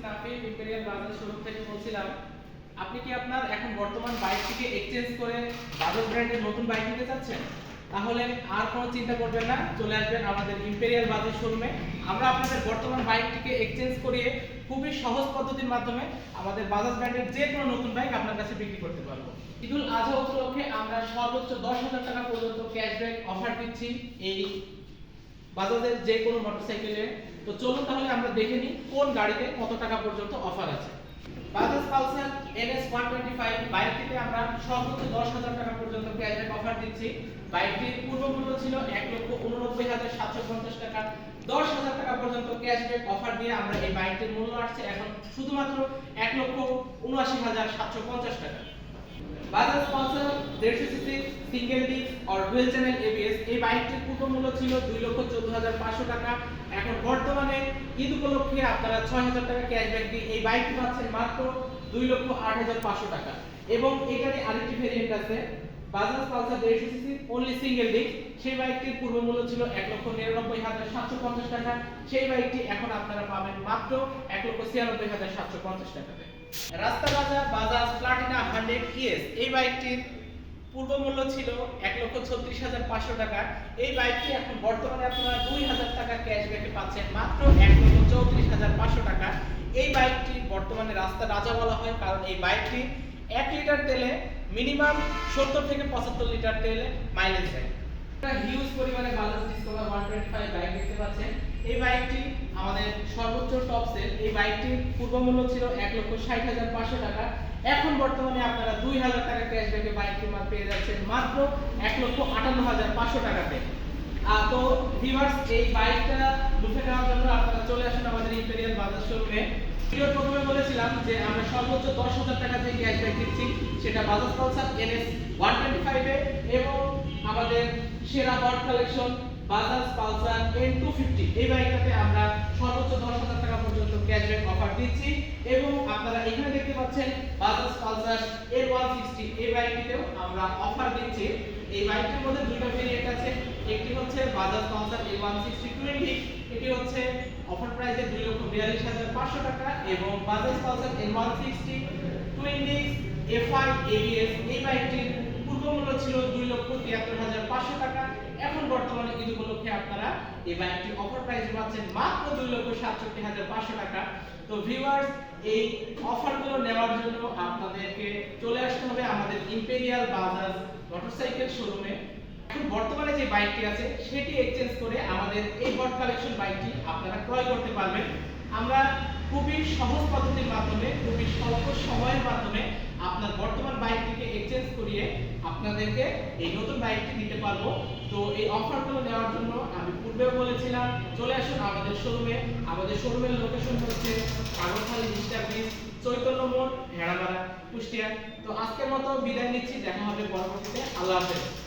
নাফিস imperial Bajaj showroom থেকে বলছিলাম। আপনি কি আপনার এখন বর্তমান বাইকটিকে এক্সচেঞ্জ করে বাজাজ ব্র্যান্ডের নতুন বাইক নিতে চাচ্ছেন? তাহলে আর কোনো চিন্তা করবেন না, চলে আসবেন আমাদের ইম্পেরিয়াল বাজাজ শোরুমে। আমরা আপনাদের বর্তমান বাইকটিকে এক্সচেঞ্জ করিয়ে খুবই সহজ পদ্ধতির মাধ্যমে আমাদের বাজাজ ব্র্যান্ডের যে কোনো নতুন বাইক আপনার কাছে বিক্রি করতে পারবো। ঈদুল আজহা উপলক্ষে আমরা সর্বোচ্চ 10,000 টাকা পর্যন্ত ক্যাশব্যাক অফার দিচ্ছি এই বাজাজের যে কোনো মোটরসাইকেলে। তো চলুন তাহলে আমরা দেখে নিই কোন গাড়িতে কত টাকা পর্যন্ত অফার আছে। বাজাজ পালসার NS 125 বাইকটিতে আমরা সর্বোচ্চ 10,000 টাকা পর্যন্ত ক্যাশব্যাক অফার দিচ্ছি। বাইকটির পূর্ব মূল্য ছিল 1,89,750 টাকা। 10,000 টাকা পর্যন্ত ক্যাশব্যাক অফার দিয়ে আমরা এই বাইকটির মূল্য আসছে এখন শুধুমাত্র 1,79,750 টাকা। Bajaj Pulsar 150 CC single disc or dual channel ABS এই বাইকটির পূর্ব মূল্য ছিল 2,14,500 টাকা। এখন বর্তমানে ঈদ উপলক্ষে আপনারা 6,000 টাকা ক্যাশব্যাক দিয়ে এই বাইকটি পাচ্ছেন মাত্র 2,08,500 টাকা। এবং এখানে আরেকটি ভেরিয়েন্ট আছে Bajaj Pulsar 150 CC only single disc, সেই বাইকটির পূর্ব মূল্য ছিল 1,99,750 টাকা। সেই বাইকটি এখন আপনারা পাবেন মাত্র 1,96,750 টাকাতে। রাস্তা রাজা বাজাজ প্লাটিনা 100 ES এই বাইকটির পূর্ব মূল্য ছিল 1,36,500 টাকা। এই বাইকটি এখন বর্তমানে আপনারা 2,000 টাকা ক্যাশব্যাকে পাচ্ছেন মাত্র 1,34,500 টাকা। এই বাইকটি বর্তমানে রাস্তা রাজা বলা হয় কারণ এই বাইকটি 1 লিটার তেলে মিনিমাম 70 থেকে 75 লিটার তেলে মাইলেজ দেয়। একটা হিউজ পরিমাণে বাজাজ ডিসকভার 125 বাইক দেখতে পাচ্ছেন। এই বাইকটি আমাদের সর্বোচ্চ টপ সেল। এই বাইকটির পূর্ব মূল্য ছিল 1,60,500 টাকা। এখন বর্তমানে আপনারা 2,000 টাকা ক্যাশব্যাকে বাইকটি পেয়ে যাচ্ছেন মাত্র 1,58,500 টাকাতে। তো ভিউয়ার্স, এই বাইকটা লুফে নেওয়ার জন্য আপনারা চলে আসুন আমাদের ইম্পেরিয়াল বাজাজ শোরুমে। ভিডিওর প্রথমে বলেছিলাম যে আমরা সর্বোচ্চ 10,000 টাকা যে ক্যাশব্যাক দিচ্ছি সেটা বাজাজ পালসার NS 125 এ এবং আমাদের সেরা hot collection Bajaj Pulsar N250 এই বাইকটাতে আমরা সর্বোচ্চ 10,000 টাকা পর্যন্ত ক্যাশব্যাক অফার দিচ্ছি। এবং আপনারা এখানে দেখতে পাচ্ছেন বাজাজ পালসার N160 এই বাইকটিতেও আমরা অফার দিচ্ছি। এই বাইকটির মধ্যে দুটো ভেরিয়েন্ট আছে, একটি হচ্ছে বাজাজ পালসার N160 20, এটি হচ্ছে অফার প্রাইসে 2,42,500 টাকা। এবং Bajaj Pulsar N160 20 FI ABS এই বাইকটির পূর্ব মূল্য ছিল 2,73,500 টাকা। এখন বর্তমানে ঈদ উপলক্ষে আপনারা এই বাইকটি অফার প্রাইসে পাচ্ছেন মাত্র 2,67,500 টাকা। তো ভিউয়ার্স, এই অফারগুলো নেওয়ার জন্য আপনাদেরকে চলে আসতে হবে আমাদের ইম্পেরিয়াল বাজাজ মোটরসাইকেল শোরুমে। এখন বর্তমানে যে বাইকটি আছে সেটি এক্সচেঞ্জ করে আমাদের এই হট কালেকশন বাইকটি আপনারা ক্রয় করতে পারবেন। আমরা খুবই সহজ পদ্ধতির মাধ্যমে খুবই স্বল্প সময়ের মাধ্যমে আপনার বর্তমান বাইকটিকে এক্সচেঞ্জ করিয়ে আপনাদেরকে এই নতুন বাইকটি দিতে পারবো। তো এই অফারগুলো নেওয়ার জন্য আমি পূর্বেও বলেছিলাম চলে আসুন আমাদের শোরুমে। আমাদের শোরুমের লোকেশন হচ্ছে আগরখালী ডিস্ট্রিক্ট ব্রিজ, চৈতন্য মোড়, ভেড়ামারা, কুষ্টিয়া। তো আজকের মতো বিদায় নিচ্ছি, দেখা হবে পরবর্তীতে। আল্লাহ হাফেজ।